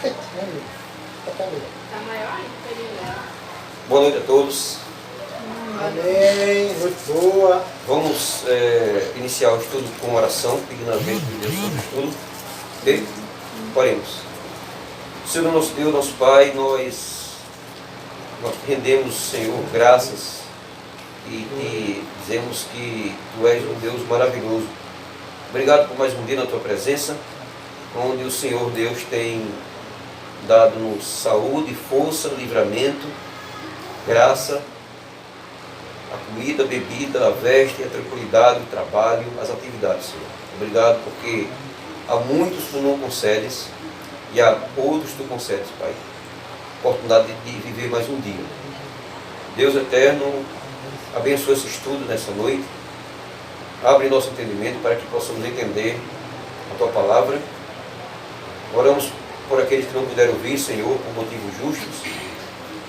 Tá maior ainda. Boa noite a todos. Amém. Noite boa. Vamos iniciar o estudo com oração, pedindo a bênção de Deus sobre o estudo. Ok? Oremos. Senhor nosso Deus, nosso Pai, nós rendemos, Senhor, graças e dizemos que Tu és um Deus maravilhoso. Obrigado por mais um dia na Tua presença, onde o Senhor Deus tem dado-nos saúde, força, livramento, graça, a comida, a bebida, a veste, a tranquilidade, o trabalho, as atividades, Senhor. Obrigado porque a muitos Tu não concedes e a outros Tu concedes, Pai, a oportunidade de viver mais um dia. Deus eterno, abençoa esse estudo nessa noite, abre nosso entendimento para que possamos entender a Tua palavra. Oramos por aqueles que não puderam vir, Senhor, por motivos justos,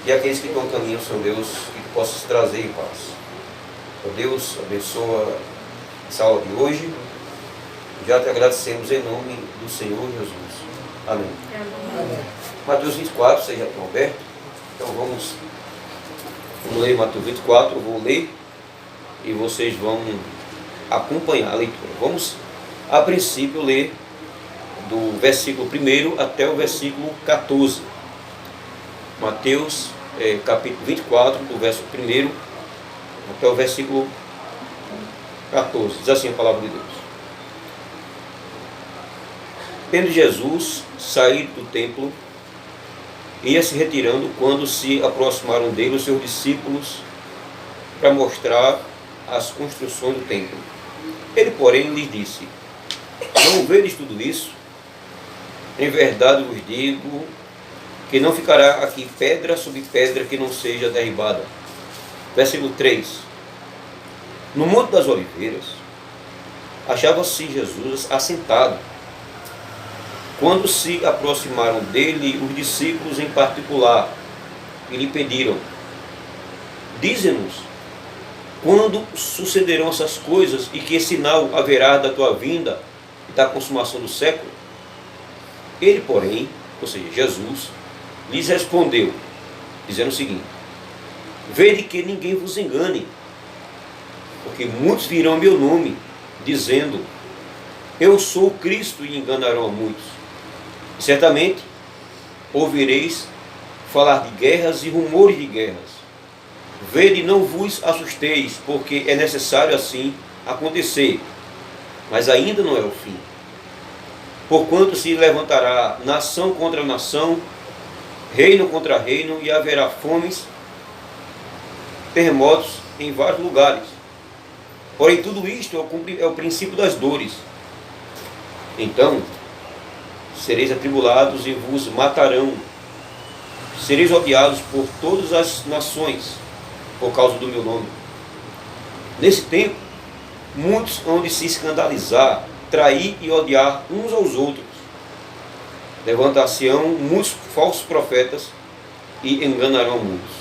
e aqueles que estão caminhando, Senhor Deus, que Tu possas trazer em paz. Ó Deus, abençoa essa aula de hoje. Já te agradecemos em nome do Senhor Jesus. Amém. Amém. Mateus 24, vocês já estão abertos. Então vamos ler Mateus 24, eu vou ler e vocês vão acompanhar a leitura. Vamos, a princípio, ler do versículo 1 até o versículo 14. Mateus, capítulo 24, do verso 1 até o versículo 14. Diz assim a palavra de Deus. Tendo Jesus saído do templo, ia se retirando quando se aproximaram dele os seus discípulos para mostrar as construções do templo. Ele, porém, lhes disse: não vedes tudo isso? Em verdade vos digo que não ficará aqui pedra sobre pedra que não seja derribada. Versículo 3. No Monte das Oliveiras achava-se Jesus assentado, quando se aproximaram dele os discípulos em particular e lhe pediram: dize-nos, quando sucederão essas coisas e que sinal haverá da tua vinda e da consumação do século? Ele, porém, ou seja, Jesus, lhes respondeu, dizendo o seguinte: vede que ninguém vos engane, porque muitos virão em meu nome, dizendo: eu sou o Cristo, e enganarão a muitos. E certamente ouvireis falar de guerras e rumores de guerras. Vede, não vos assusteis, porque é necessário assim acontecer, mas ainda não é o fim. Porquanto se levantará nação contra nação, reino contra reino, e haverá fomes, terremotos em vários lugares. Porém, tudo isto é o princípio das dores. Então sereis atribulados e vos matarão. Sereis odiados por todas as nações, por causa do meu nome. Nesse tempo, muitos hão de se escandalizar, trair e odiar uns aos outros. Levantar-se-ão muitos falsos profetas e enganarão muitos.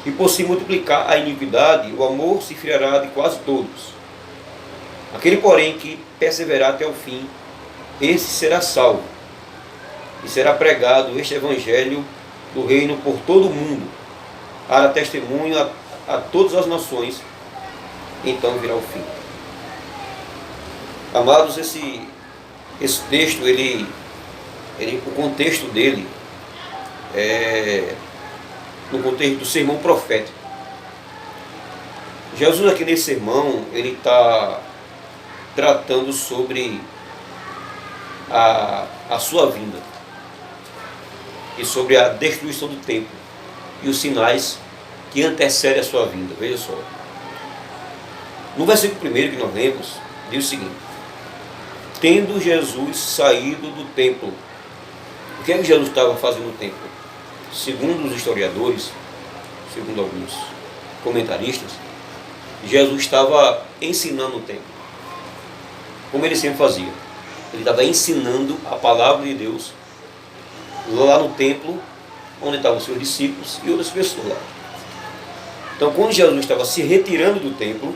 E por se multiplicar a iniquidade, o amor se esfriará de quase todos. Aquele, porém, que perseverar até o fim, esse será salvo. E será pregado este evangelho do reino por todo o mundo, para testemunho a todas as nações, então virá o fim. Amados, esse texto, o contexto dele é no contexto do sermão profético. Jesus aqui nesse sermão, ele está tratando sobre a sua vinda e sobre a destruição do templo e os sinais que antecedem a sua vinda. Veja só. No versículo 1 que nós lemos, diz o seguinte: tendo Jesus saído do templo. O que é que Jesus estava fazendo no templo? Segundo os historiadores, segundo alguns comentaristas, Jesus estava ensinando o templo, como ele sempre fazia. Ele estava ensinando a palavra de Deus lá no templo, onde estavam os seus discípulos e outras pessoas lá. Então, quando Jesus estava se retirando do templo,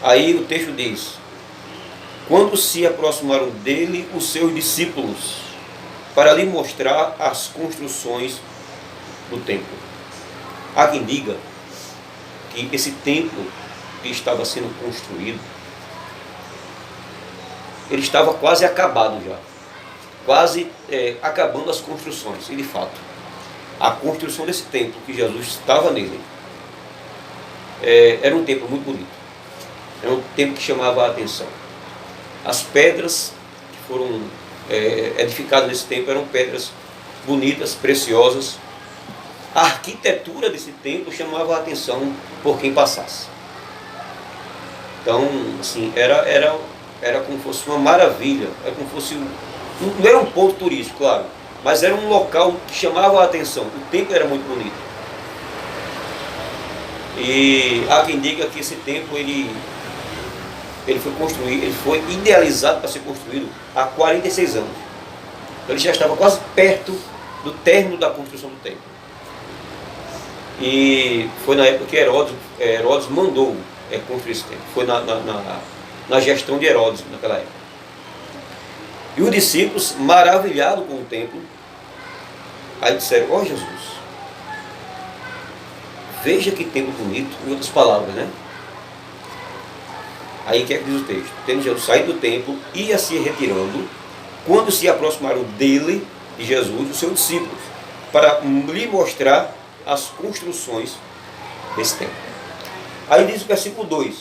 aí o texto diz: quando se aproximaram dele os seus discípulos, para lhe mostrar as construções do templo. Há quem diga que esse templo que estava sendo construído, ele estava quase acabado já, quase acabando as construções. E de fato, a construção desse templo que Jesus estava nele era um templo muito bonito, era um templo que chamava a atenção. As pedras que foram edificadas nesse templo eram pedras bonitas, preciosas. A arquitetura desse templo chamava a atenção por quem passasse. Então, assim, era como se fosse uma maravilha, era como se fosse não era um ponto turístico, claro, mas era um local que chamava a atenção. O templo era muito bonito. E há quem diga que esse templo ele foi construído, ele foi idealizado para ser construído há 46 anos. Então ele já estava quase perto do término da construção do templo. E foi na época que Herodes mandou construir esse templo. Foi na gestão de Herodes naquela época. E os discípulos, maravilhados com o templo, aí disseram: ó Jesus, veja que templo bonito, em outras palavras, né? Aí o que é que diz o texto? Tendo Jesus saído do templo, ia se retirando, quando se aproximaram dele, de Jesus, os seus discípulos, para lhe mostrar as construções desse templo. Aí diz o versículo 2: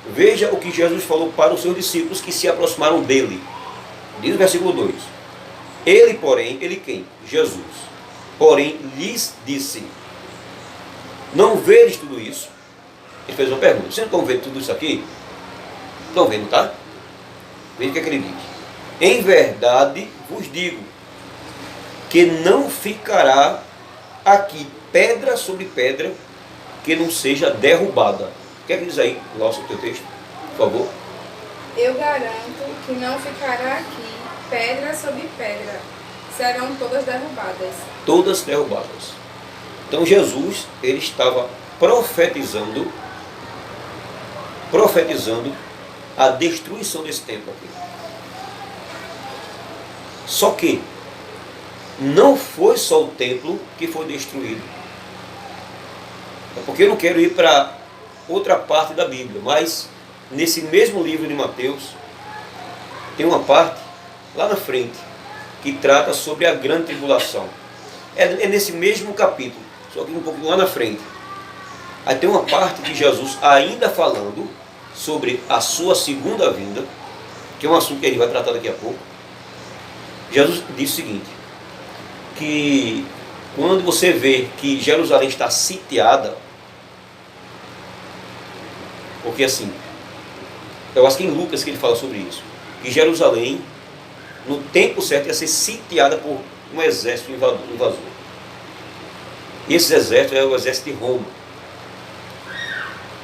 veja o que Jesus falou para os seus discípulos que se aproximaram dele. Diz o versículo 2: ele, porém, ele quem? Jesus. Porém, lhes disse: não vedes tudo isso? Ele fez uma pergunta: vocês não estão vendo tudo isso aqui? Estão vendo, tá? Veja o que é que ele diz: em verdade vos digo que não ficará aqui pedra sobre pedra que não seja derrubada. O que é que diz aí? Nossa, o teu texto, por favor. Eu garanto que não ficará aqui pedra sobre pedra, serão todas derrubadas. Todas derrubadas. Então Jesus, ele estava profetizando a destruição desse templo aqui. Só que não foi só o templo que foi destruído. É porque eu não quero ir para outra parte da Bíblia, mas nesse mesmo livro de Mateus tem uma parte lá na frente que trata sobre a grande tribulação. É nesse mesmo capítulo, só que um pouquinho lá na frente. Aí tem uma parte de Jesus ainda falando sobre a sua segunda vinda, que é um assunto que a gente vai tratar daqui a pouco. Jesus disse o seguinte, que quando você vê que Jerusalém está sitiada, porque assim, eu acho que em Lucas que ele fala sobre isso, que Jerusalém, no tempo certo, ia ser sitiada por um exército invasor. E esse exército é o exército de Roma.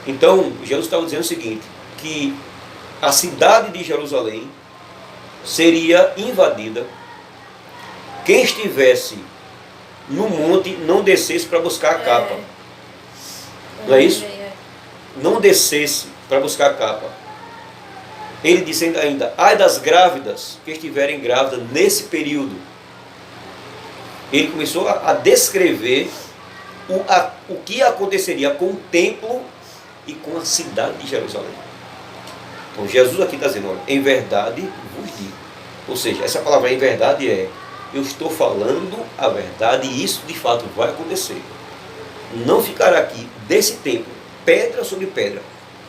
Então, Jesus estava dizendo o seguinte, que a cidade de Jerusalém seria invadida. Quem estivesse no monte não descesse para buscar a capa. Não é isso? Não descesse para buscar a capa. Ele disse ainda, ai das grávidas que estiverem grávidas nesse período. Ele começou a descrever o que aconteceria com o templo e com a cidade de Jerusalém. Então Jesus aqui está dizendo, olha, em verdade vos digo. Ou seja, essa palavra em verdade eu estou falando a verdade e isso de fato vai acontecer. Não ficará aqui desse templo pedra sobre pedra,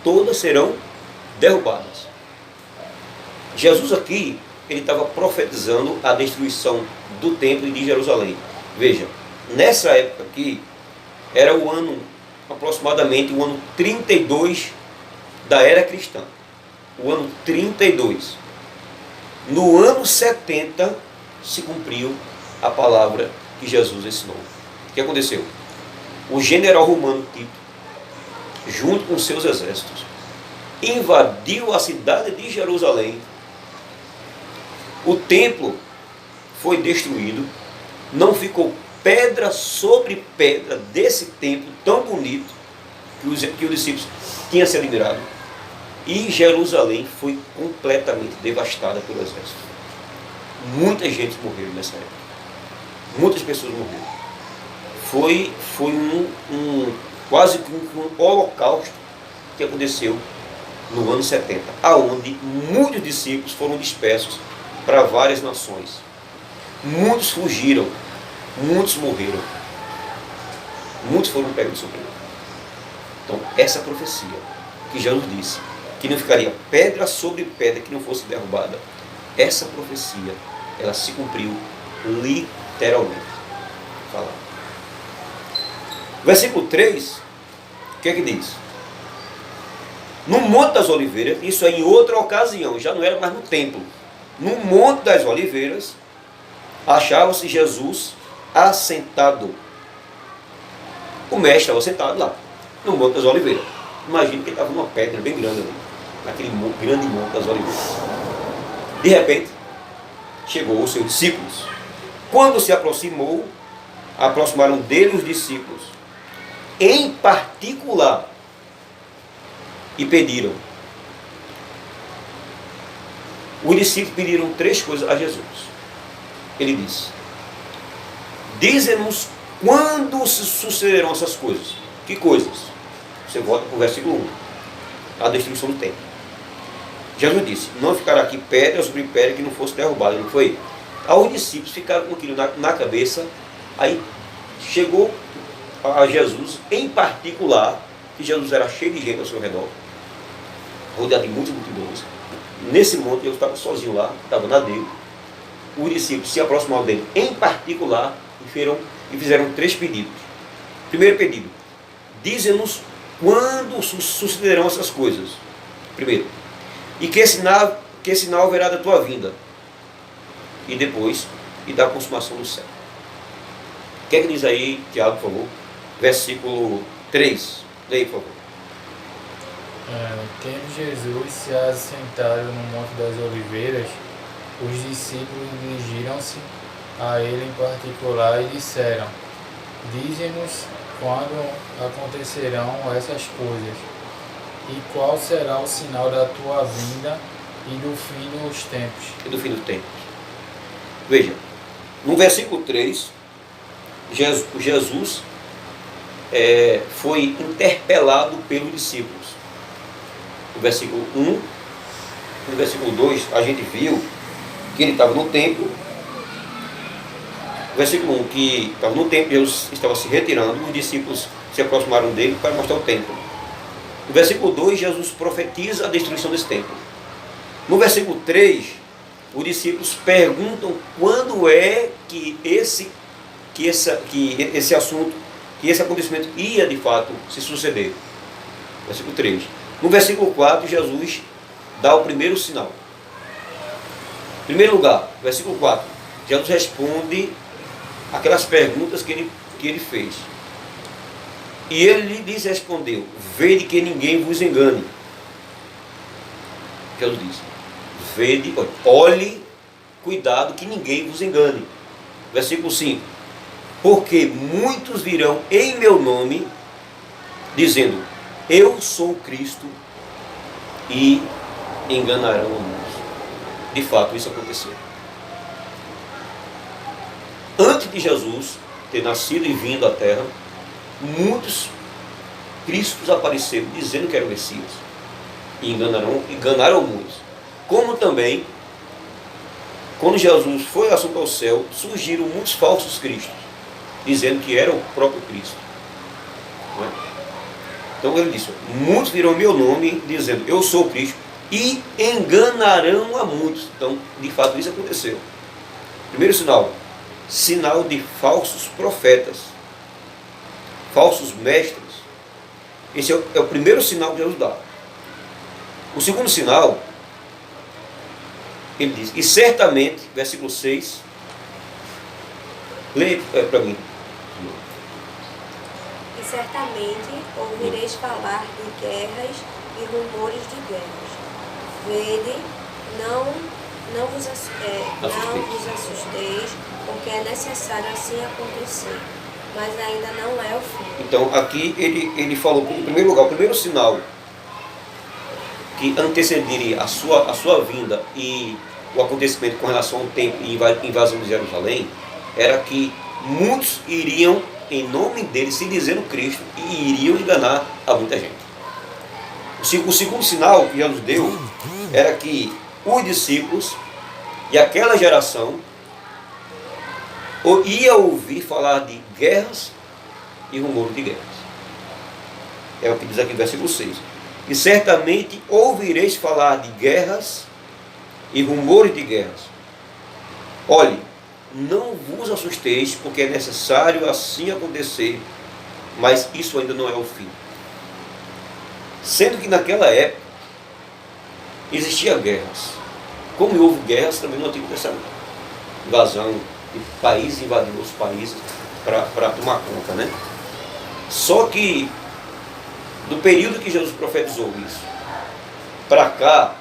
todas serão derrubadas. Jesus aqui, ele estava profetizando a destruição do templo de Jerusalém. Veja, nessa época aqui, era o ano, aproximadamente o ano 32 da era cristã. O ano 32. No ano 70 se cumpriu a palavra que Jesus ensinou. O que aconteceu? O general romano Tito, junto com seus exércitos, invadiu a cidade de Jerusalém. O templo foi destruído, não ficou pedra sobre pedra desse templo tão bonito que os discípulos tinham se admirado. E Jerusalém foi completamente devastada pelo exército. Muita gente morreu nessa época. Muitas pessoas morreram. Foi quase que um holocausto que aconteceu no ano 70, aonde muitos discípulos foram dispersos para várias nações. Muitos fugiram, muitos morreram, muitos foram pegos de surpresa. Então, essa profecia que Jesus disse, que não ficaria pedra sobre pedra que não fosse derrubada, essa profecia, ela se cumpriu literalmente. Falar. Versículo 3, o que é que diz? No Monte das Oliveiras, isso é em outra ocasião, já não era mais no templo. No Monte das Oliveiras, achava-se Jesus assentado. O mestre estava sentado lá, no Monte das Oliveiras. Imagina que ele estava numa pedra bem grande ali, naquele grande Monte das Oliveiras. De repente, chegou os seus discípulos. Quando se aproximaram dele os discípulos, em particular, e pediram. Os discípulos pediram 3 coisas a Jesus. Ele disse: dize-nos quando se sucederão essas coisas. Que coisas? Você volta para o versículo 1. A destruição do templo. Jesus disse: não ficará aqui pedra sobre pedra que não fosse derrubada. Não foi? Os discípulos ficaram com aquilo na cabeça. Aí chegou a Jesus, em particular, que Jesus era cheio de gente ao seu redor, rodeado de muitas multidões. Nesse monte, Jesus estava sozinho lá, estava na dele. Os discípulos se aproximaram dele, em particular, e fizeram 3 pedidos. Primeiro pedido: dize-nos quando sucederão essas coisas. Primeiro, e que sinal haverá da tua vinda? E depois, e da consumação do céu. O que é que diz aí, Tiago, por favor? Versículo 3. Leia, por favor. Tendo Jesus se assentado no Monte das Oliveiras, os discípulos dirigiram-se a ele em particular e disseram: dize-nos quando acontecerão essas coisas, e qual será o sinal da tua vinda e do fim dos tempos. E do fim dos tempos. Veja, no versículo 3, Jesus foi interpelado pelos discípulos. No versículo 1, no versículo 2, a gente viu que ele estava no templo. No versículo 1, que estava no templo, Jesus estava se retirando, os discípulos se aproximaram dele para mostrar o templo. No versículo 2, Jesus profetiza a destruição desse templo. No versículo 3, os discípulos perguntam quando é que esse assunto, que esse acontecimento ia de fato se suceder. Versículo 3. No versículo 4, Jesus dá o primeiro sinal. Em primeiro lugar, versículo 4, Jesus responde aquelas perguntas que ele fez. E ele lhes respondeu: vede que ninguém vos engane. Jesus disse: vede, olhe, cuidado que ninguém vos engane. Versículo 5. Porque muitos virão em meu nome, dizendo: eu sou Cristo, e enganarão a muitos. De fato, isso aconteceu. Antes de Jesus ter nascido e vindo à Terra, muitos Cristos apareceram dizendo que eram Messias, e enganaram muitos. Como também, quando Jesus foi assunto ao céu, surgiram muitos falsos cristos, dizendo que era o próprio Cristo. Não é? Então ele disse: muitos virão meu nome, dizendo eu sou o Cristo, e enganarão a muitos. Então, de fato, isso aconteceu. Primeiro sinal, sinal de falsos profetas, falsos mestres. Esse é o primeiro sinal que Jesus dá. O segundo sinal, ele diz: e certamente, versículo 6, leia para mim. E certamente ouvireis falar de guerras e rumores de guerras. Vede, não vos assusteis, porque é necessário assim acontecer, mas ainda não é o fim. Então aqui ele falou, em primeiro lugar, o primeiro sinal que antecederia a sua vinda e o acontecimento com relação ao templo e invasão de Jerusalém, era que muitos iriam, em nome dele, se dizendo Cristo, e iriam enganar a muita gente. O segundo sinal que Jesus deu era que os discípulos e aquela geração ia ouvir falar de guerras e rumores de guerras. É o que diz aqui no versículo 6. E certamente ouvireis falar de guerras e rumores de guerras. Olhe, não vos assusteis, porque é necessário assim acontecer, mas isso ainda não é o fim. Sendo que naquela época existiam guerras. Como houve guerras também no Antigo Testamento. Invasão de países invadindo outros países para tomar conta, né? Só que do período que Jesus profetizou isso para cá,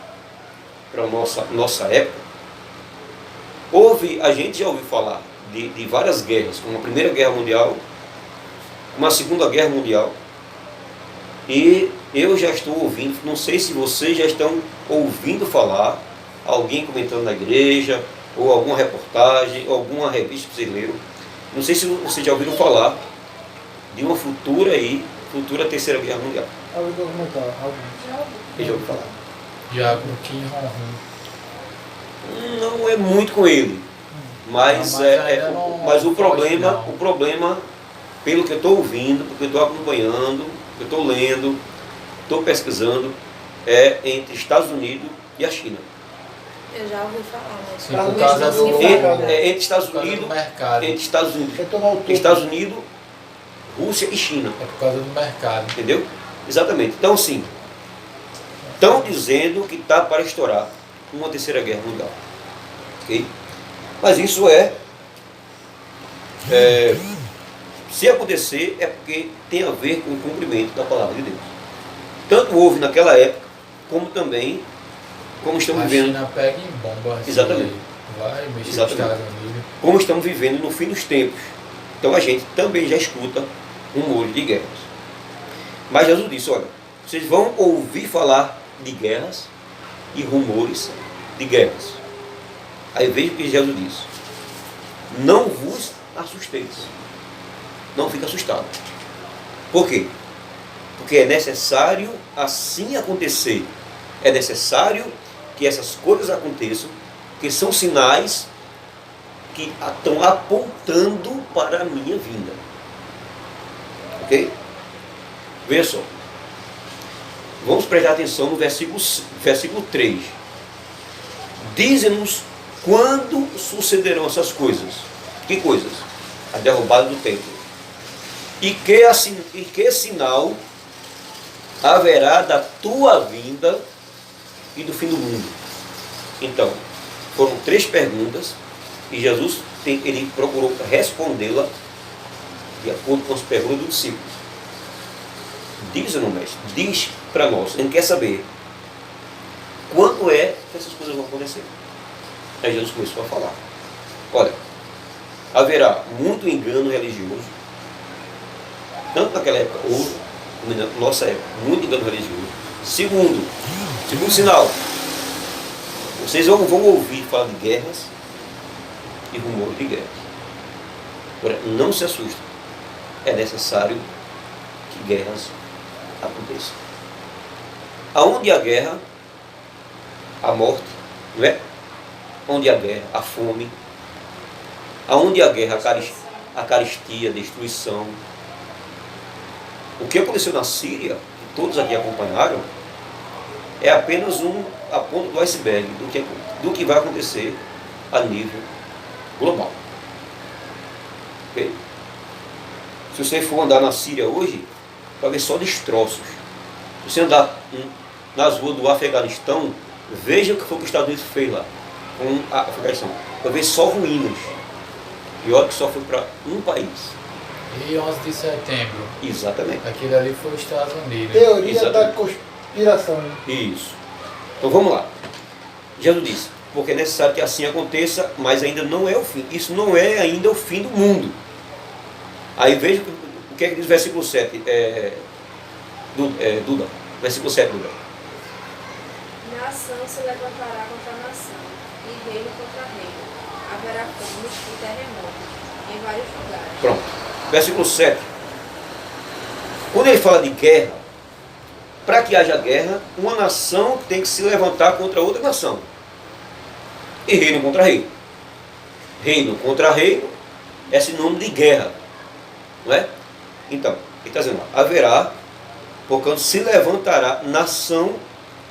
para a nossa época, a gente já ouviu falar de várias guerras, como a Primeira Guerra Mundial, uma Segunda Guerra Mundial, e eu já estou ouvindo, não sei se vocês já estão ouvindo falar, alguém comentando na igreja, ou alguma reportagem, ou alguma revista que vocês leram, não sei se vocês já ouviram falar de uma futura Terceira Guerra Mundial. Algum documentário, algum. Já ouviu falar? Já com Kim Jong-un. Não é muito com ele, mas o problema, pelo que eu estou ouvindo, porque eu estou acompanhando, eu estou lendo, estou pesquisando, é entre Estados Unidos e a China. Eu já ouvi falar, mas Sim, por causa do Entre Estados por causa Unidos, do mercado. Estados Unidos, Rússia e China. É por causa do mercado. Entendeu? Exatamente. Então, sim, estão dizendo que está para estourar uma Terceira Guerra Mundial. Ok? Mas isso se acontecer, é porque tem a ver com o cumprimento da palavra de Deus. Tanto houve naquela época, como também, como estamos A vivendo. China pega em bomba. Exatamente. Vai mexer Exatamente. nos Estados Unidos. Como estamos vivendo no fim dos tempos. Então a gente também já escuta rumores de guerras. Mas Jesus disse, olha, vocês vão ouvir falar de guerras e rumores de guerras. Aí veja o que Jesus disse. Não vos assusteis. Não fique assustado. Por quê? Porque é necessário assim acontecer. É necessário que essas coisas aconteçam, que são sinais que estão apontando para a minha vinda. Ok? Veja só. Vamos prestar atenção no versículo 3. Dize-nos quando sucederão essas coisas. Que coisas? A derrubada do templo. E que sinal haverá da tua vinda e do fim do mundo? Então, foram 3 perguntas e Jesus ele procurou respondê-la de acordo com as perguntas dos discípulos. Diz-nos, mestre, diz para nós, a gente quer saber quando é que essas coisas vão acontecer. Aí Jesus começou a falar. Olha, haverá muito engano religioso, tanto naquela época, ou na nossa época, muito engano religioso. Segundo sinal, vocês vão ouvir falar de guerras e rumores de guerras. Agora, não se assustem, é necessário que guerras aconteçam. Aonde há guerra, a morte, não é? Onde há guerra, a fome. Aonde há guerra, a carestia, a destruição. O que aconteceu na Síria, que todos aqui acompanharam, é apenas a ponta do iceberg do que vai acontecer a nível global. Okay? Se você for andar na Síria hoje, vai ver só destroços. Se você andar nas ruas do Afeganistão, veja o que foi que os Estados Unidos fez lá com a Afeganistão. Vai ver só ruínas. E olha que só foi para um país. E 11 de setembro. Exatamente. Aquilo ali foi os Estados Unidos. Teoria Exatamente. da conspiração. Isso. Então vamos lá. Jesus disse, porque é necessário que assim aconteça, mas ainda não é o fim. Isso não é ainda o fim do mundo. Aí veja o que é que diz o versículo 7. Duda. Versículo 7, Duda. nação se levantará contra nação, e reino contra reino. Haverá fomes e terremotos em vários lugares. Pronto. Versículo 7. Quando ele fala de guerra, para que haja guerra, uma nação tem que se levantar contra outra nação. E reino contra reino. Reino contra reino é sinônimo de guerra. Não é? Então, ele está dizendo, haverá, portanto, se levantará nação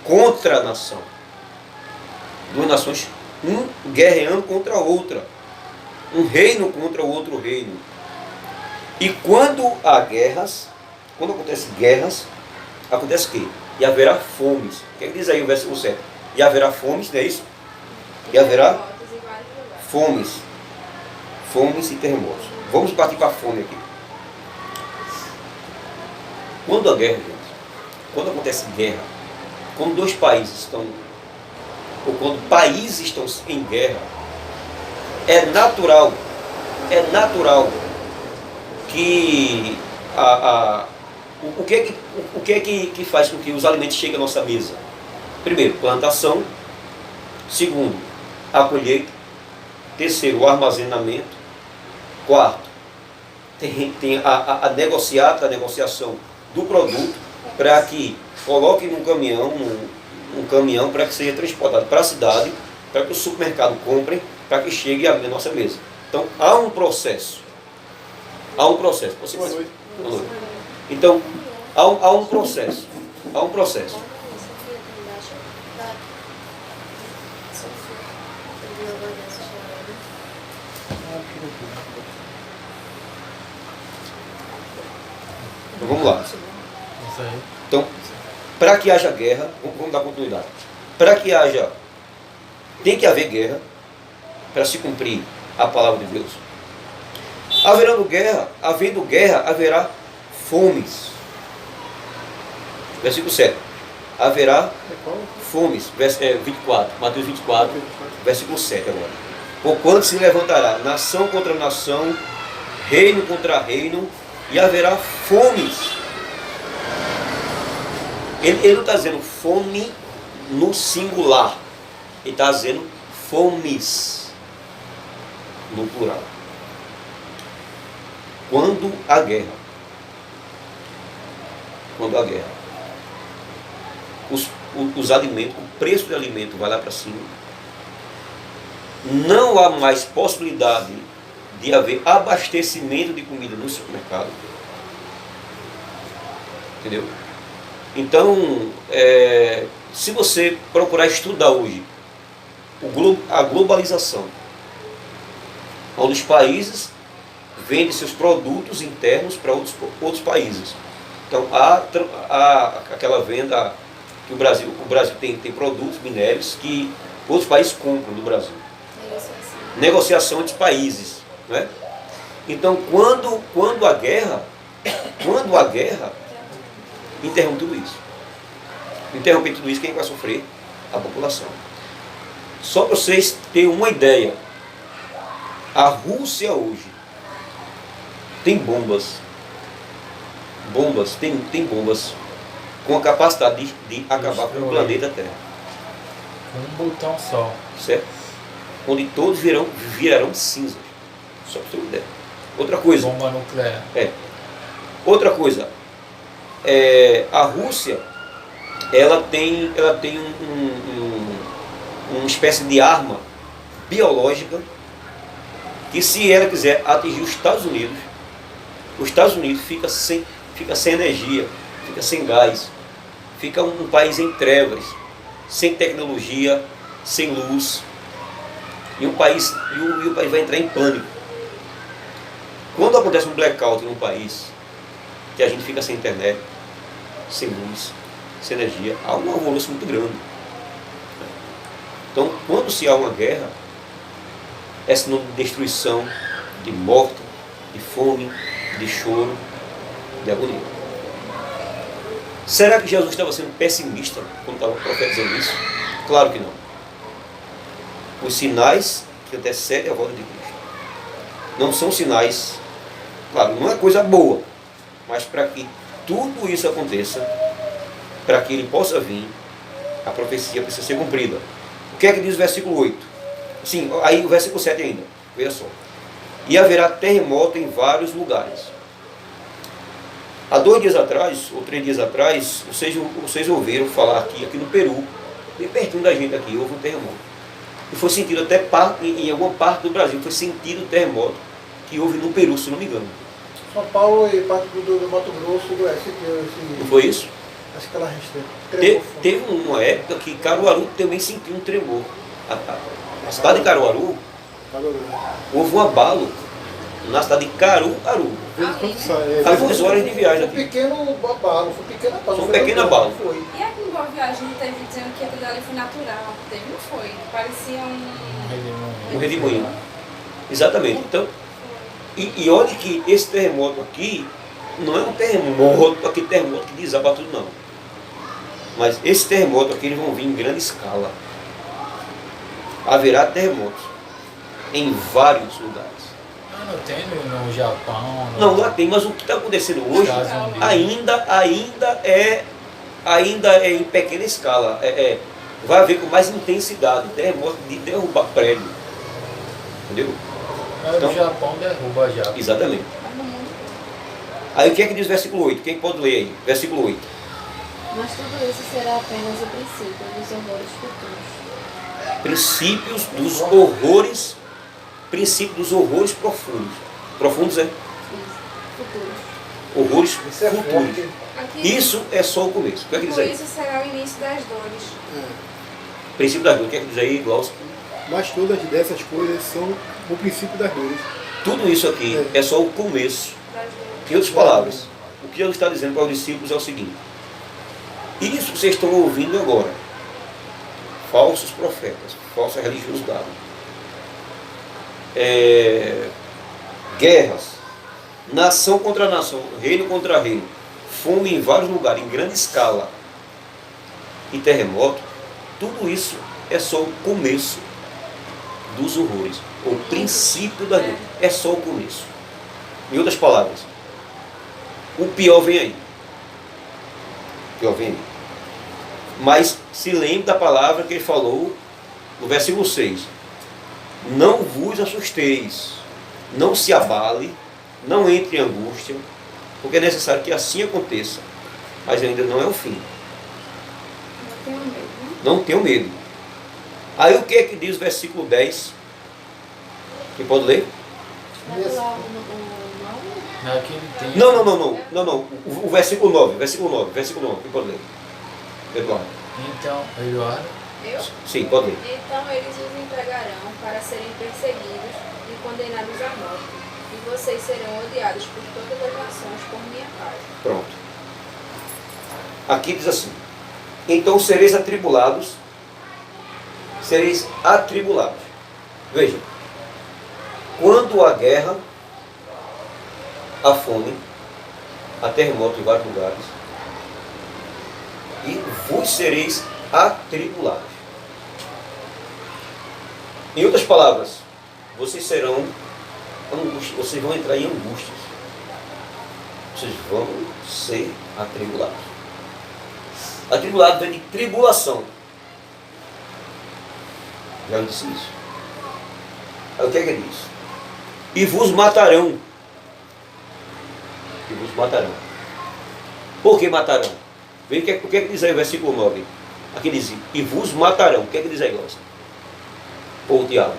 contra nação. Duas nações, um guerreando contra a outra. Um reino contra o outro reino. E quando há guerras, quando acontecem guerras, acontece o quê? E haverá fomes. O que é que diz aí o versículo 7? E haverá fomes, não é isso? E haverá Terremotos em vários lugares. fomes. Fomes e terremotos. Vamos partir para a fome aqui. Quando há guerra, gente, quando acontece guerra, quando dois países estão, ou quando países estão em guerra, é natural que o que é que faz com que os alimentos cheguem à nossa mesa? Primeiro, plantação. Segundo, a colheita. Terceiro, o armazenamento. Quarto, tem a negociação do produto para que coloque num caminhão para que seja transportado para a cidade, para que o supermercado compre, para que chegue à nossa mesa. Então, há um processo. Você Boa noite. Boa noite. Então, há um processo. Então, vamos lá. Isso aí. Então, para que haja guerra, vamos dar continuidade. Tem que haver guerra para se cumprir a palavra de Deus. Havendo guerra, haverá fomes. Versículo 7. Haverá fomes. 24, Mateus 24, versículo 7 agora. Porquanto se levantará nação contra nação, reino contra reino, e haverá fomes. Ele não está dizendo fome no singular. Ele está dizendo fomes no plural. Quando há guerra, os alimentos, o preço do alimento vai lá para cima. Não há mais possibilidade de haver abastecimento de comida no supermercado. Entendeu? Então, se você procurar estudar hoje a globalização, onde os países vendem seus produtos internos para outros países. Então, há aquela venda que o Brasil tem produtos minérios que outros países compram do Brasil. Negociação entre países. Né? Então, quando há guerra, interrompe tudo isso. Interromper tudo isso, quem vai sofrer? A população. Só para vocês terem uma ideia, a Rússia hoje tem bombas, tem bombas com a capacidade de acabar com o planeta Terra. Um botão só. Certo? Onde todos virarão cinzas. Só para você ter uma ideia. Outra coisa. Bomba nuclear. Outra coisa. A Rússia, ela tem uma espécie de arma biológica que, se ela quiser atingir os Estados Unidos fica sem energia, fica sem gás, fica um país em trevas, sem tecnologia, sem luz, e o país vai entrar em pânico. Quando acontece um blackout num país, que a gente fica sem internet, sem luz, sem energia, há um alvoroço muito grande. Então, quando se há uma guerra, é sinal de destruição, de morte, de fome, de choro, de agonia. Será que Jesus estava sendo pessimista quando estava profetizando isso? Claro que não. Os sinais que antecedem a volta de Cristo não são sinais, claro, não é coisa boa, mas para que tudo isso aconteça, para que ele possa vir, A profecia precisa ser cumprida. O que é que diz o versículo 8? Sim, aí o versículo 7 ainda. Veja só. E haverá terremoto em vários lugares. Há 2 dias atrás, ou 3 dias atrás, vocês ouviram falar aqui no Peru, bem pertinho da gente aqui, houve um terremoto. E foi sentido até em alguma parte do Brasil, foi sentido o terremoto que houve no Peru, se não me engano. São Paulo e parte do Mato Grosso do Oeste. Não foi isso? Acho que ela resta. Teve uma época que Caruaru também sentiu um tremor. A cidade de Caruaru, houve um abalo na cidade de Caruaru. Algumas horas de viagem Foi um aqui. pequeno abalo, foi um pequeno abalo. Foi um pequeno abalo. Foi. E aqui em Boa Viagem teve dizendo que aquilo ali foi natural. Teve, não foi? Parecia Um redemoinho. Exatamente. Então, e olha que esse terremoto aqui não é um terremoto, aquele terremoto que desaba tudo, não. Mas esse terremoto aqui, eles vão vir em grande escala. Haverá terremotos em vários lugares. Não tem no Japão? Não, lá tem, mas o que está acontecendo hoje Estados Unidos. ainda é em pequena escala. Vai haver com mais intensidade, terremoto de derrubar prédio. Entendeu? Então, O Japão derruba já. exatamente. Aí o que é que diz o versículo 8? Quem pode ler aí? Versículo 8. Mas tudo isso será apenas o princípio dos horrores futuros. Princípio dos horrores profundos. Profundos é? Futuros. Horrores Isso é futuros. forte. aqui, Isso é só o começo. O que é que diz por aí? isso será o início das dores. Princípio das dores. O que é que diz aí, Glaucio? Mas todas dessas coisas são o princípio das dores. Tudo isso aqui é só o começo. Das dores. Em outras palavras, o que Jesus está dizendo para os discípulos é o seguinte: isso que vocês estão ouvindo agora, falsos profetas, falsa religiosidade, guerras, nação contra nação, reino contra reino, fome em vários lugares, em grande escala, e terremoto, tudo isso é só o começo dos horrores, o princípio da dor. É só o começo. Em outras palavras, o pior vem aí. O pior vem aí. Mas se lembre da palavra que ele falou no versículo 6. Não vos assusteis, não se abale, não entre em angústia, porque é necessário que assim aconteça, mas ainda não é o fim. Não tenho medo, né? Não tenham medo. Aí o que é que diz o versículo 10? Quem pode ler? Vai pular o nome? Naquele tempo. Não. O versículo 9. Versículo 9. Quem pode ler? Eduardo. Então, Eduardo, Eu? Sim, pode ler. Então eles os entregarão para serem perseguidos e condenados à morte, e vocês serão odiados por todas as nações por minha causa. Pronto. Aqui diz assim: então sereis atribulados. Veja, quando há guerra, há fome, há terremoto em vários lugares, e vos sereis atribulados. Em outras palavras, vocês serão angústias, vocês vão entrar em angústias. Vocês vão ser atribulados. Atribulado vem de tribulação. Já disse isso. Aí o que é que ele diz? E vos matarão. E vos matarão. Por que matarão? Veja o que é que diz aí o versículo 9. Aqui diz, e vos matarão. O que é que diz aí, Glaucio? Ou Tiago?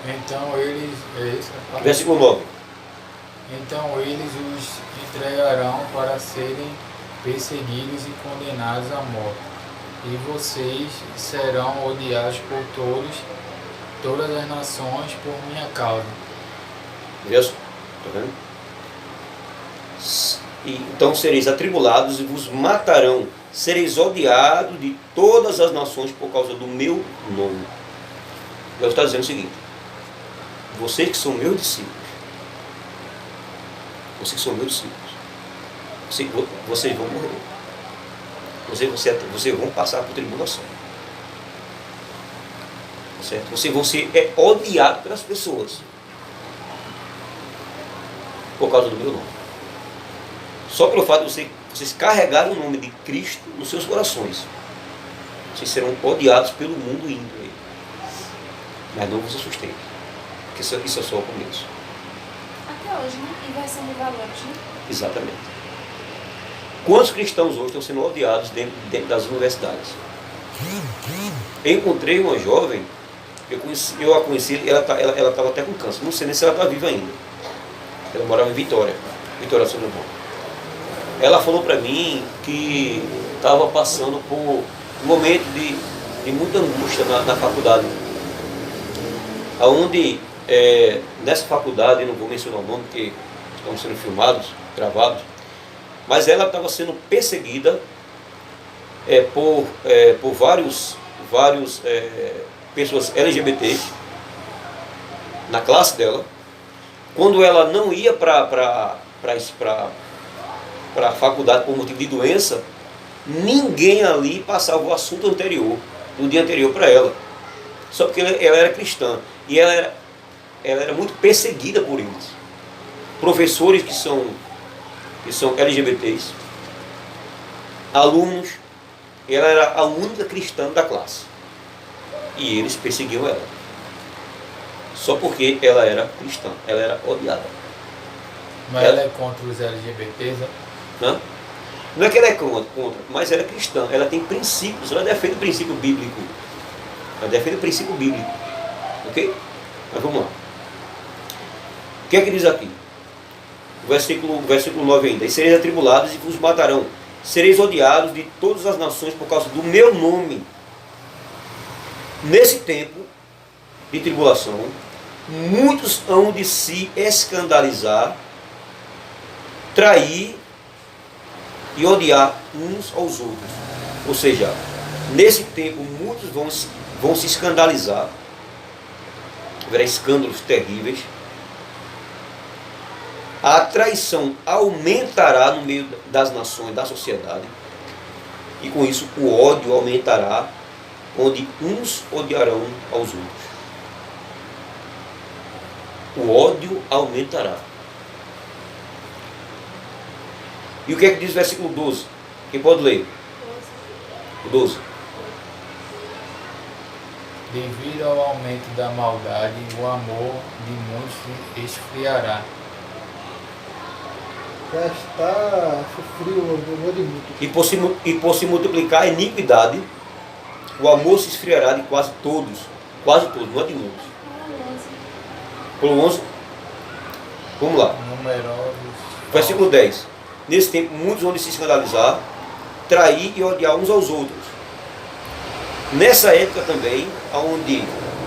então eles. Versículo 9. Então eles os entregarão para serem perseguidos e condenados à morte. E vocês serão odiados por todas as nações por minha causa. Veja só. Está vendo? E, então sereis atribulados e vos matarão. Sereis odiados de todas as nações por causa do meu nome. Deus está dizendo o seguinte: vocês que são meus discípulos, vocês vão morrer. Vocês vão passar por tribulação. Certo? Vocês vão ser odiados pelas pessoas por causa do meu nome. Só pelo fato de vocês carregarem o nome de Cristo nos seus corações. vocês serão odiados pelo mundo ímpio. Mas não vos assustem, porque isso é só o começo. Até hoje, né? Inversão de valores, né? Exatamente. Quantos cristãos hoje estão sendo odiados dentro das universidades? Eu encontrei uma jovem, eu a conheci, ela estava até com câncer, não sei nem se ela está viva ainda. Ela morava em Vitória Solimão. Ela falou para mim que estava passando por um momento de muita angústia na faculdade. Onde, nessa faculdade, eu não vou mencionar o nome porque estamos sendo filmados, gravados, mas ela estava sendo perseguida por vários pessoas LGBTs na classe dela. Quando ela não ia para a faculdade por motivo de doença, ninguém ali passava o assunto anterior, do dia anterior para ela. Só porque ela era cristã. E ela era muito perseguida por eles. Professores que são LGBTs, alunos, ela era a única cristã da classe. E eles perseguiam ela. Só porque ela era cristã, ela era odiada. Mas ela é contra os LGBTs, né? Não é que ela é contra, mas ela é cristã, ela tem princípios, ela defende o princípio bíblico. Ok? Mas vamos lá. O que é que diz aqui? Versículo 9 ainda. E sereis atribulados e vos matarão. Sereis odiados de todas as nações por causa do meu nome. Nesse tempo de tribulação, muitos hão de se escandalizar, trair e odiar uns aos outros. Ou seja, nesse tempo muitos vão se escandalizar, haverá escândalos terríveis, a traição aumentará no meio das nações, da sociedade, e com isso o ódio aumentará, onde uns odiarão aos outros. O ódio aumentará. E o que é que diz o versículo 12? Quem pode ler? O 12. Devido ao aumento da maldade, o amor de muitos se esfriará. Já está frio o amor de muito. E por se multiplicar a iniquidade, o amor se esfriará de quase todos, não é de muitos. Pelo 11. Vamos lá. Numerosos. Versículo 10. Nesse tempo, muitos vão se escandalizar, trair e odiar uns aos outros. Nessa época também, onde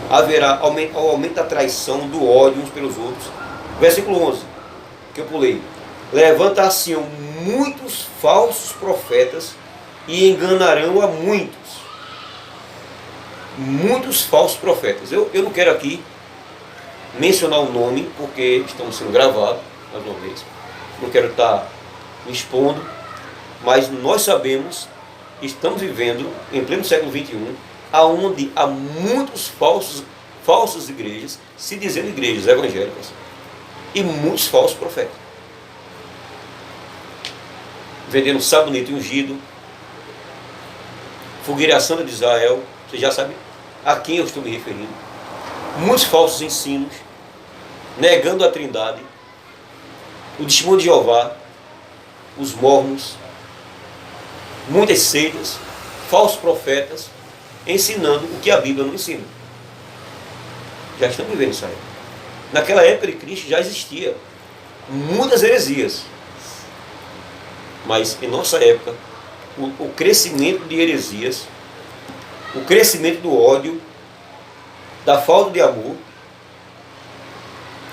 haverá o aumento da traição, do ódio uns pelos outros. Versículo 11, que eu pulei. Levantar-se-ão muitos falsos profetas e enganarão a muitos. Muitos falsos profetas. Eu não quero aqui mencionar o nome, porque estamos sendo gravados, mais uma vez. Não quero estar me expondo, mas nós sabemos, estamos vivendo em pleno século XXI, aonde há muitos falsas igrejas, se dizendo igrejas evangélicas, e muitos falsos profetas. Vendendo sabonete ungido, fogueira santa de Israel, você já sabe a quem eu estou me referindo. Muitos falsos ensinos, negando a Trindade, o testemunho de Jeová, os mormons, muitas seitas, falsos profetas, ensinando o que a Bíblia não ensina. Já estamos vivendo isso aí. Naquela época de Cristo já existia muitas heresias. Mas em nossa época, o crescimento de heresias, o crescimento do ódio, da falta de amor,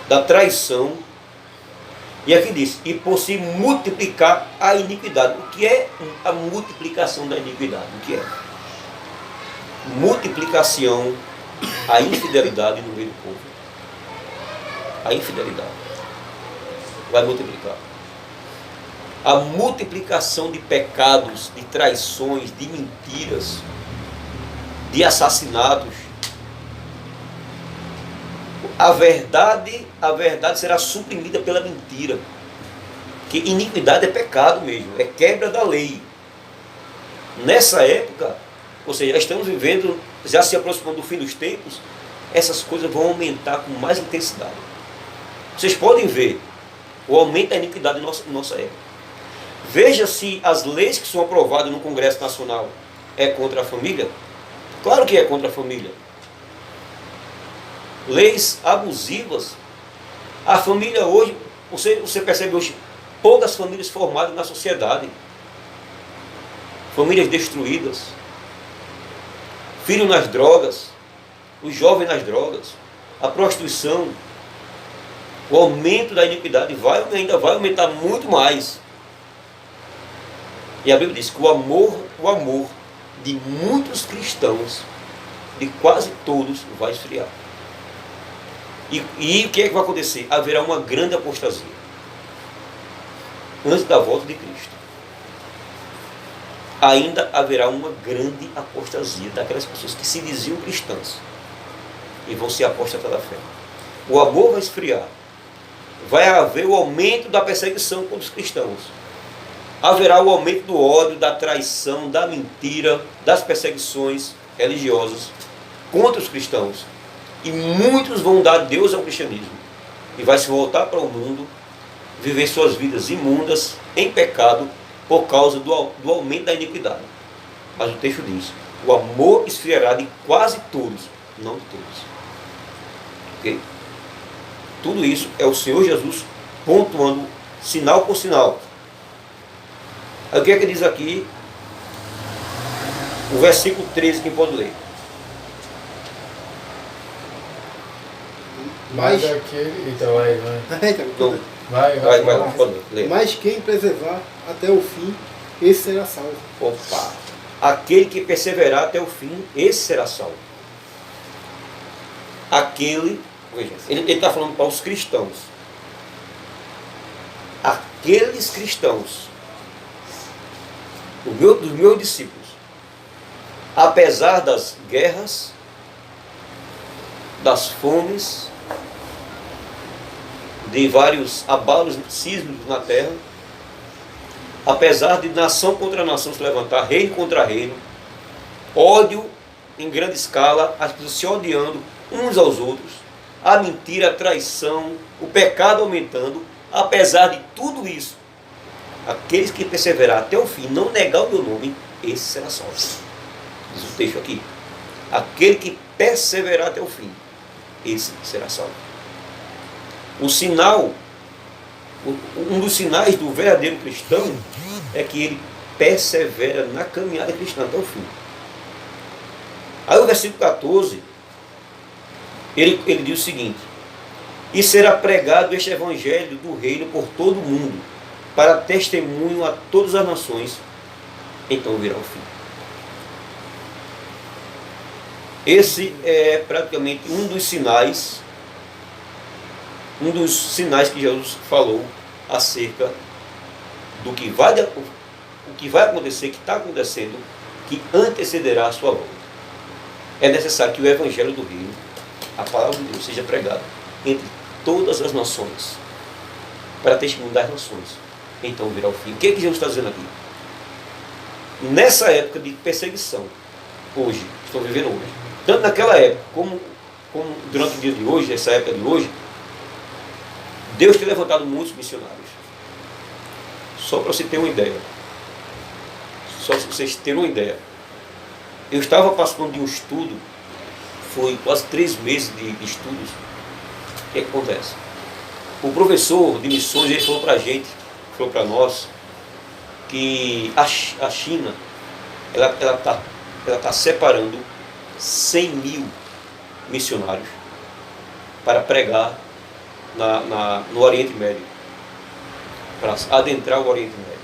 da traição, e aqui diz, e por se multiplicar a iniquidade. O que é a multiplicação da iniquidade? O que é? Multiplicação, a infidelidade no meio do povo. A infidelidade vai multiplicar. A multiplicação de pecados, de traições, de mentiras, de assassinatos. A verdade será suprimida pela mentira. Porque iniquidade é pecado mesmo, é quebra da lei. Nessa época, ou seja, já estamos vivendo, já se aproximando do fim dos tempos, essas coisas vão aumentar com mais intensidade. Vocês podem ver o aumento da iniquidade em nossa época. Veja se as leis que são aprovadas no Congresso Nacional é contra a família. Claro que é contra a família. Leis abusivas. A família hoje, você percebe hoje, poucas famílias formadas na sociedade. Famílias destruídas. Filhos nas drogas. Os jovens nas drogas. A prostituição. O aumento da iniquidade ainda vai aumentar muito mais. E a Bíblia diz que o amor de muitos cristãos, de quase todos, vai esfriar. E o que é que vai acontecer? Haverá uma grande apostasia antes da volta de Cristo. Ainda haverá uma grande apostasia daquelas pessoas que se diziam cristãs e vão ser apóstatas da fé. O amor vai esfriar. Vai haver o aumento da perseguição contra os cristãos. Haverá o aumento do ódio, da traição, da mentira, das perseguições religiosas contra os cristãos. E muitos vão dar Deus ao cristianismo. E vai se voltar para o mundo, viver suas vidas imundas, em pecado, por causa do aumento da iniquidade. Mas o texto diz, o amor esfriará de quase todos, não de todos. Ok? Tudo isso é o Senhor Jesus pontuando sinal por sinal. Aí o que é que diz aqui? O versículo 13, quem pode ler? Mas aquele. Então, Então, vai, pode ler. Mas quem preservar até o fim, esse será salvo. Opa! Aquele que perseverar até o fim, esse será salvo. Aquele, veja, ele está falando para os cristãos. Aqueles cristãos, dos meus discípulos, apesar das guerras, das fomes, de vários abalos sísmicos na terra, apesar de nação contra nação se levantar, reino contra reino, ódio em grande escala, as pessoas se odiando uns aos outros, a mentira, a traição, o pecado aumentando, apesar de tudo isso, aqueles que perseverar até o fim, não negar o meu nome, esse será salvo. Diz o texto aqui. Aquele que perseverar até o fim, esse será salvo. O sinal, um dos sinais do verdadeiro cristão é que ele persevera na caminhada cristã até o fim. Aí o versículo 14, ele diz o seguinte: e será pregado este evangelho do reino por todo o mundo, para testemunho a todas as nações, então virá o fim. Esse é praticamente um dos sinais que Jesus falou acerca do que vai acontecer, que está acontecendo, que antecederá a sua volta. É necessário que o evangelho do reino, a palavra de Deus, seja pregada entre todas as nações, para testemunho das nações. Então virá o fim. O que é que Jesus está dizendo aqui? Nessa época de perseguição, hoje, estão vivendo hoje, tanto naquela época como durante o dia de hoje, essa época de hoje, Deus tem levantado muitos missionários. Só para você ter uma ideia. Só para vocês terem uma ideia. Eu estava participando de um estudo, foi quase 3 meses de estudos. O que acontece? O professor de missões, ele falou para a gente, falou para nós, que a China, ela tá separando 100 mil missionários para pregar no Oriente Médio, para adentrar o Oriente Médio,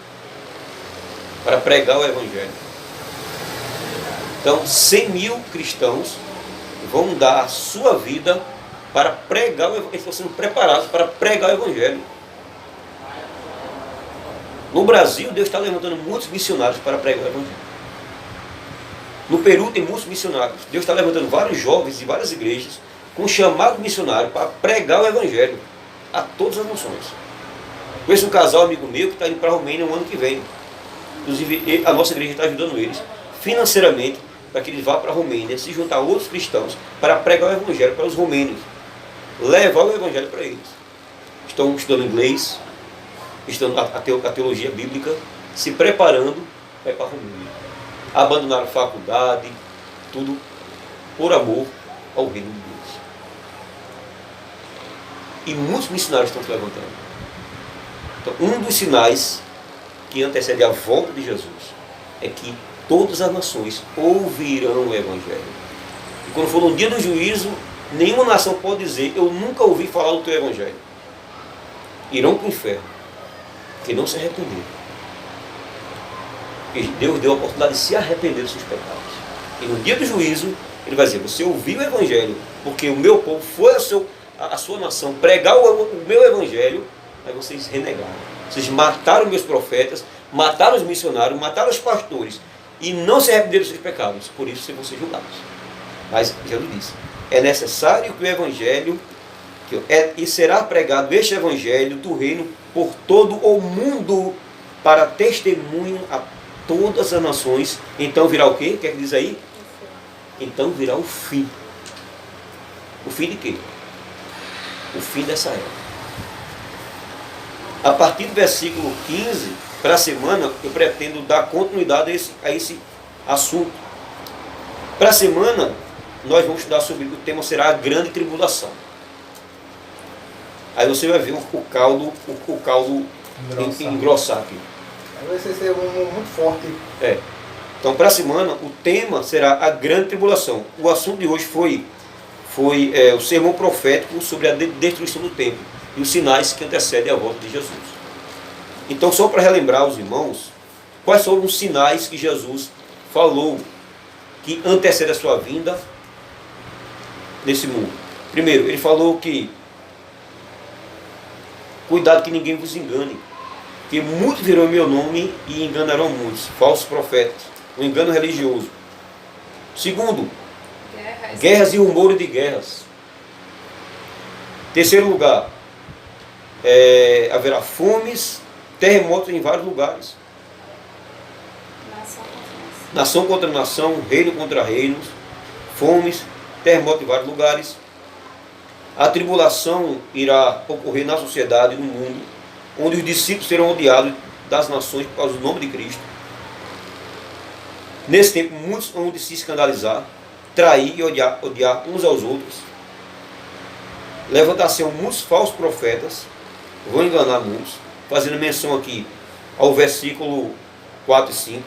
para pregar o Evangelho. Então 100 mil cristãos vão dar a sua vida para pregar o Evangelho. Eles estão sendo preparados para pregar o Evangelho. No Brasil, Deus está levantando muitos missionários para pregar o Evangelho. No Peru tem muitos missionários. Deus está levantando vários jovens de várias igrejas com chamado missionário para pregar o Evangelho a todas as nações. Conheço um casal amigo meu que está indo para a Romênia no ano que vem. Inclusive, a nossa igreja está ajudando eles financeiramente para que ele vá para a Romênia, se juntar a outros cristãos, para pregar o Evangelho para os romênios, levar o Evangelho para eles. Estão estudando inglês, estudando a teologia bíblica, se preparando para ir para a Romênia. Abandonaram a faculdade, tudo por amor ao reino de Deus. E muitos missionários estão se levantando. Então, um dos sinais que antecede a volta de Jesus é que todas as nações ouvirão o Evangelho. E quando for no dia do juízo, nenhuma nação pode dizer: eu nunca ouvi falar do teu Evangelho. Irão para o inferno, porque não se arrependeram. E Deus deu a oportunidade de se arrepender dos seus pecados. E no dia do juízo, Ele vai dizer: você ouviu o Evangelho, porque o meu povo foi a sua nação pregar o meu Evangelho, mas vocês renegaram. Vocês mataram meus profetas, mataram os missionários, mataram os pastores, e não se arrependeram dos seus pecados. Por isso vão ser julgados. Mas Jesus disse: é necessário que o Evangelho, e será pregado este Evangelho do reino por todo o mundo, para testemunho a todas as nações. Então virá o quê? O que é que diz aí? Então virá o fim. O fim de quê? O fim dessa era. A partir do versículo 15, para a semana, eu pretendo dar continuidade a esse assunto. Para a semana, nós vamos estudar sobre o tema será a grande tribulação. Aí você vai ver o caldo engrossar aqui. Vai ser muito forte. Então, para a semana, o tema será a grande tribulação. O assunto de hoje foi o sermão profético sobre a destruição do templo e os sinais que antecedem a volta de Jesus. Então, só para relembrar os irmãos, quais foram os sinais que Jesus falou que antecedem a sua vinda nesse mundo? Primeiro, ele falou que cuidado que ninguém vos engane, que muitos virão em meu nome e enganarão muitos, falsos profetas, um engano religioso. Segundo, guerras e rumores de guerras. Terceiro lugar, haverá fomes, terremotos em vários lugares. Nação contra nação, reino contra reinos, fomes, terremotos em vários lugares. A tribulação irá ocorrer na sociedade, no mundo, onde os discípulos serão odiados das nações por causa do nome de Cristo. Nesse tempo, muitos vão de se escandalizar, trair e odiar uns aos outros. Levantar-se muitos falsos profetas, vão enganar muitos, fazendo menção aqui ao versículo 4 e 5.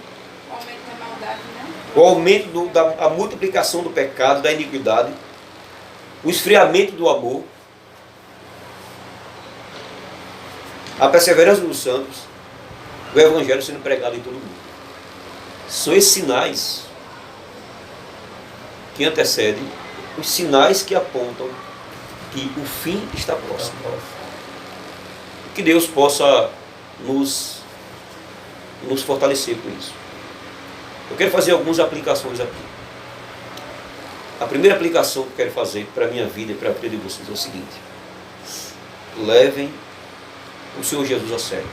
O aumento da maldade, né? O aumento da multiplicação do pecado, da iniquidade, o esfriamento do amor, a perseverança dos santos, o Evangelho sendo pregado em todo mundo. São esses sinais que antecedem, os sinais que apontam que o fim está próximo. Que Deus possa nos fortalecer com isso. Eu quero fazer algumas aplicações aqui. A primeira aplicação que eu quero fazer para a minha vida e para a vida de vocês é o seguinte: levem o Senhor Jesus a sério.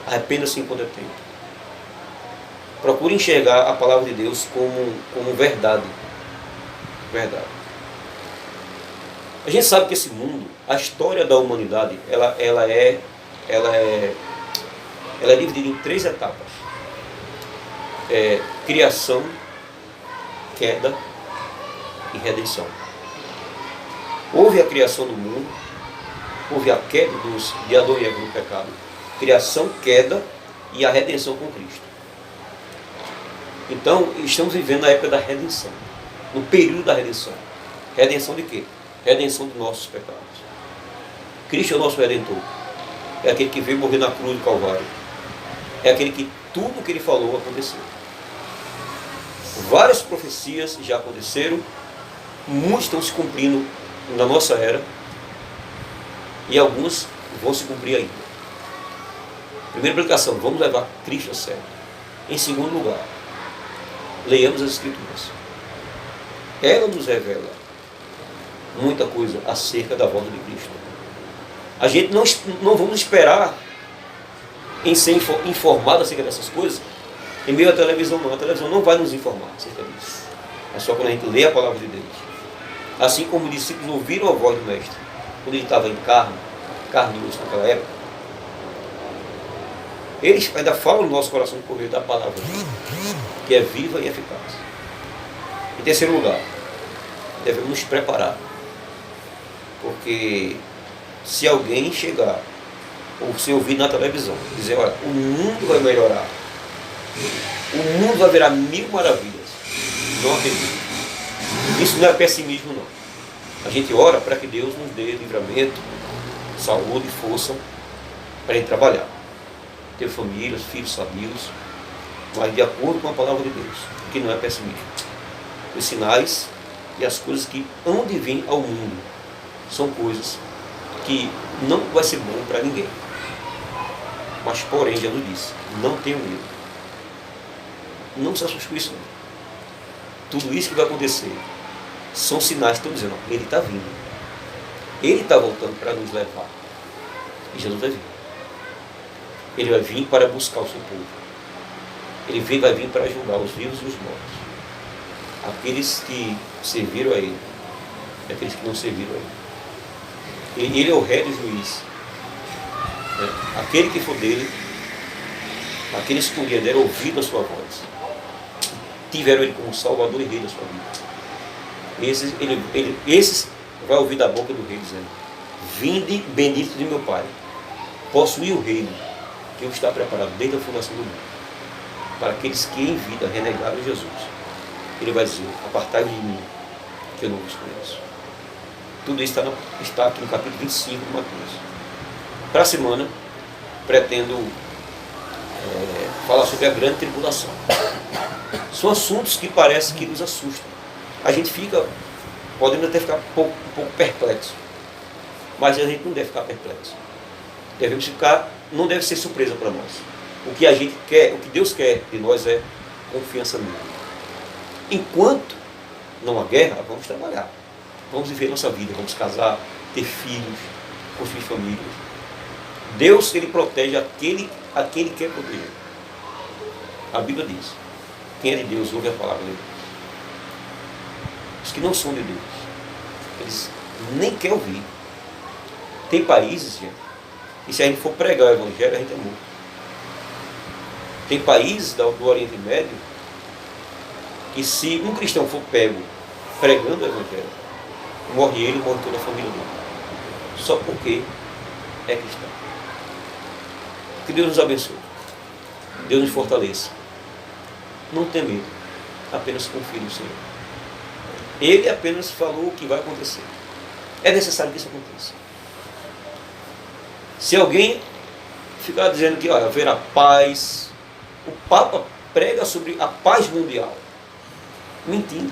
Arrependa-se enquanto é tempo. Procure enxergar a palavra de Deus como verdade. Verdade. A gente sabe que esse mundo, a história da humanidade, ela é dividida em 3 etapas. Criação, queda e redenção. Houve a criação do mundo, houve a queda de Adão e Eva no pecado, criação, queda e a redenção com Cristo. Então, estamos vivendo a época da redenção, no período da redenção. Redenção de quê? Redenção de nossos pecados. Cristo é o nosso Redentor. É aquele que veio morrer na cruz do Calvário. É aquele que tudo o que ele falou aconteceu. Várias profecias já aconteceram, muitas estão se cumprindo na nossa era e algumas vão se cumprir ainda. Primeira aplicação: vamos levar Cristo a sério. Em segundo lugar, leiamos as Escrituras. Ela nos revela muita coisa acerca da volta de Cristo. A gente não vamos esperar em ser informado acerca dessas coisas Em meio à televisão não. A televisão não vai nos informar acerca disso. É só quando a gente lê a palavra de Deus. Assim como os discípulos ouviram a voz do Mestre, quando ele estava em carne e osso naquela época, eles ainda falam no nosso coração por meio da palavra, que é viva e eficaz. Em terceiro lugar, devemos nos preparar. Porque se alguém chegar, ou se ouvir na televisão, dizer, olha, o mundo vai melhorar, o mundo vai virar mil maravilhas, não acredito. Isso não é pessimismo, não. A gente ora para que Deus nos dê livramento, saúde, força, para ele trabalhar. Ter famílias, filhos sabios, mas de acordo com a palavra de Deus, que não é pessimismo. Os sinais e as coisas que hão de vir ao mundo são coisas que não vai ser bom para ninguém. Mas porém, Jesus disse, não tenham medo. Não se assuste com isso, não. Tudo isso que vai acontecer são sinais que estão dizendo, ele está vindo. Ele está voltando para nos levar. E Jesus vai vir. Ele vai vir para buscar o seu povo. Ele vai vir para julgar os vivos e os mortos. Aqueles que serviram a ele e aqueles que não serviram a ele. Ele é o rei do juiz. Aquele que for dele, aqueles que um dia deram ouvido a sua voz, tiveram ele como salvador e rei da sua vida. Esses vai ouvir da boca do rei dizendo, vinde bendito de meu Pai, possuir o reino que eu está preparado desde a fundação do mundo. Para aqueles que em vida renegaram Jesus, ele vai dizer, apartai-vos de mim, que eu não vos conheço. Tudo isso está aqui no capítulo 25 de Mateus. Para a semana, pretendo falar sobre a grande tribulação. São assuntos que parecem que nos assustam. A gente podemos até ficar um pouco perplexo, mas a gente não deve ficar perplexo. Não deve ser surpresa para nós. O que a gente quer, o que Deus quer de nós é confiança nele. Enquanto não há guerra, vamos trabalhar. Vamos viver nossa vida, vamos casar, ter filhos, construir famílias. Deus, ele protege aquele que quer proteger. A Bíblia diz, quem é de Deus ouve a palavra de Deus. Os que não são de Deus, eles nem querem ouvir. Tem países, gente, e se a gente for pregar o Evangelho, a gente é morto. Tem países do Oriente Médio que se um cristão for pego pregando o Evangelho, morre ele, morre toda a família dele. Só porque é cristão. Que Deus nos abençoe. Deus nos fortaleça. Não tenha medo. Apenas confie no Senhor. Ele apenas falou o que vai acontecer. É necessário que isso aconteça. Se alguém ficar dizendo que haverá paz, o Papa prega sobre a paz mundial. Mentindo.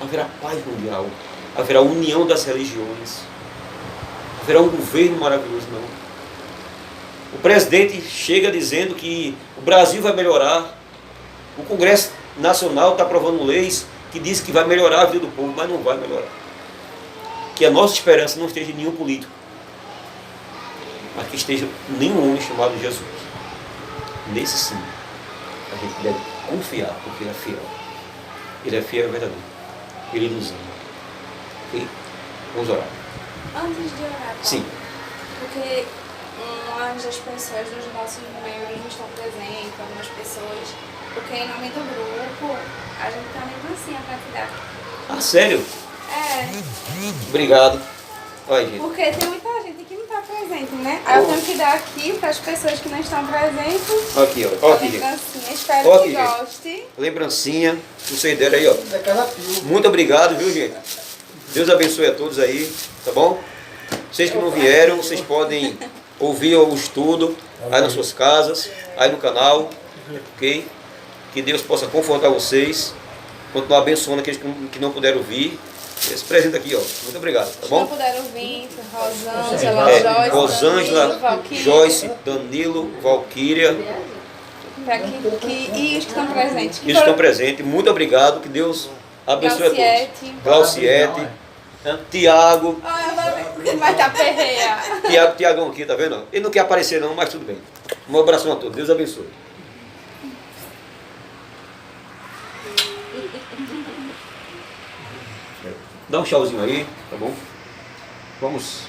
Haverá paz mundial. Haverá união das religiões. Haverá um governo maravilhoso, não. O presidente chega dizendo que o Brasil vai melhorar. O Congresso Nacional está aprovando leis que diz que vai melhorar a vida do povo, mas não vai melhorar. Que a nossa esperança não esteja em nenhum político, mas que esteja em nenhum homem chamado Jesus. Nesse sim, a gente deve confiar, porque ele é fiel. Ele é fiel e verdadeiro. Ele nos ama. Ok? Vamos orar. Antes de orar, Paulo, Sim. porque algumas das pessoas dos nossos membros não estão presentes, algumas pessoas, porque em nome do grupo, a gente tá meio mansinha pra cuidar. Ah, sério? É, Obrigado. Olha, gente. porque tem muita gente que não tá presente, né? Aí eu tenho que dar aqui para as pessoas que não estão presentes. Aqui, ó. Ó A aqui, gente. lembrancinha. Espero Ó que aqui, gente. goste. Lembrancinha. Vocês deram aí, ó. É cada fio. Muito obrigado, viu, gente? Deus abençoe a todos aí, tá bom? Vocês que não vieram, vocês podem ouvir o estudo aí nas suas casas, aí no canal, ok? Que Deus possa confortar vocês, continuar abençoando aqueles que não puderam vir. Esse presente aqui, ó. Muito obrigado, tá Se não bom? puderam vir, Rosângela, Rosângela, Danilo, Valquíria, Joyce, Danilo, Valquíria, pra e os que estão presentes. eles estão presentes. Muito obrigado, que Deus abençoe a todos. Glauciete, Tiago, Vai estar perreia. Tiagão aqui, tá vendo? Ele não quer aparecer não, mas tudo bem. Um abraço a todos. Deus abençoe. Dá um tchauzinho aí, tá bom? Vamos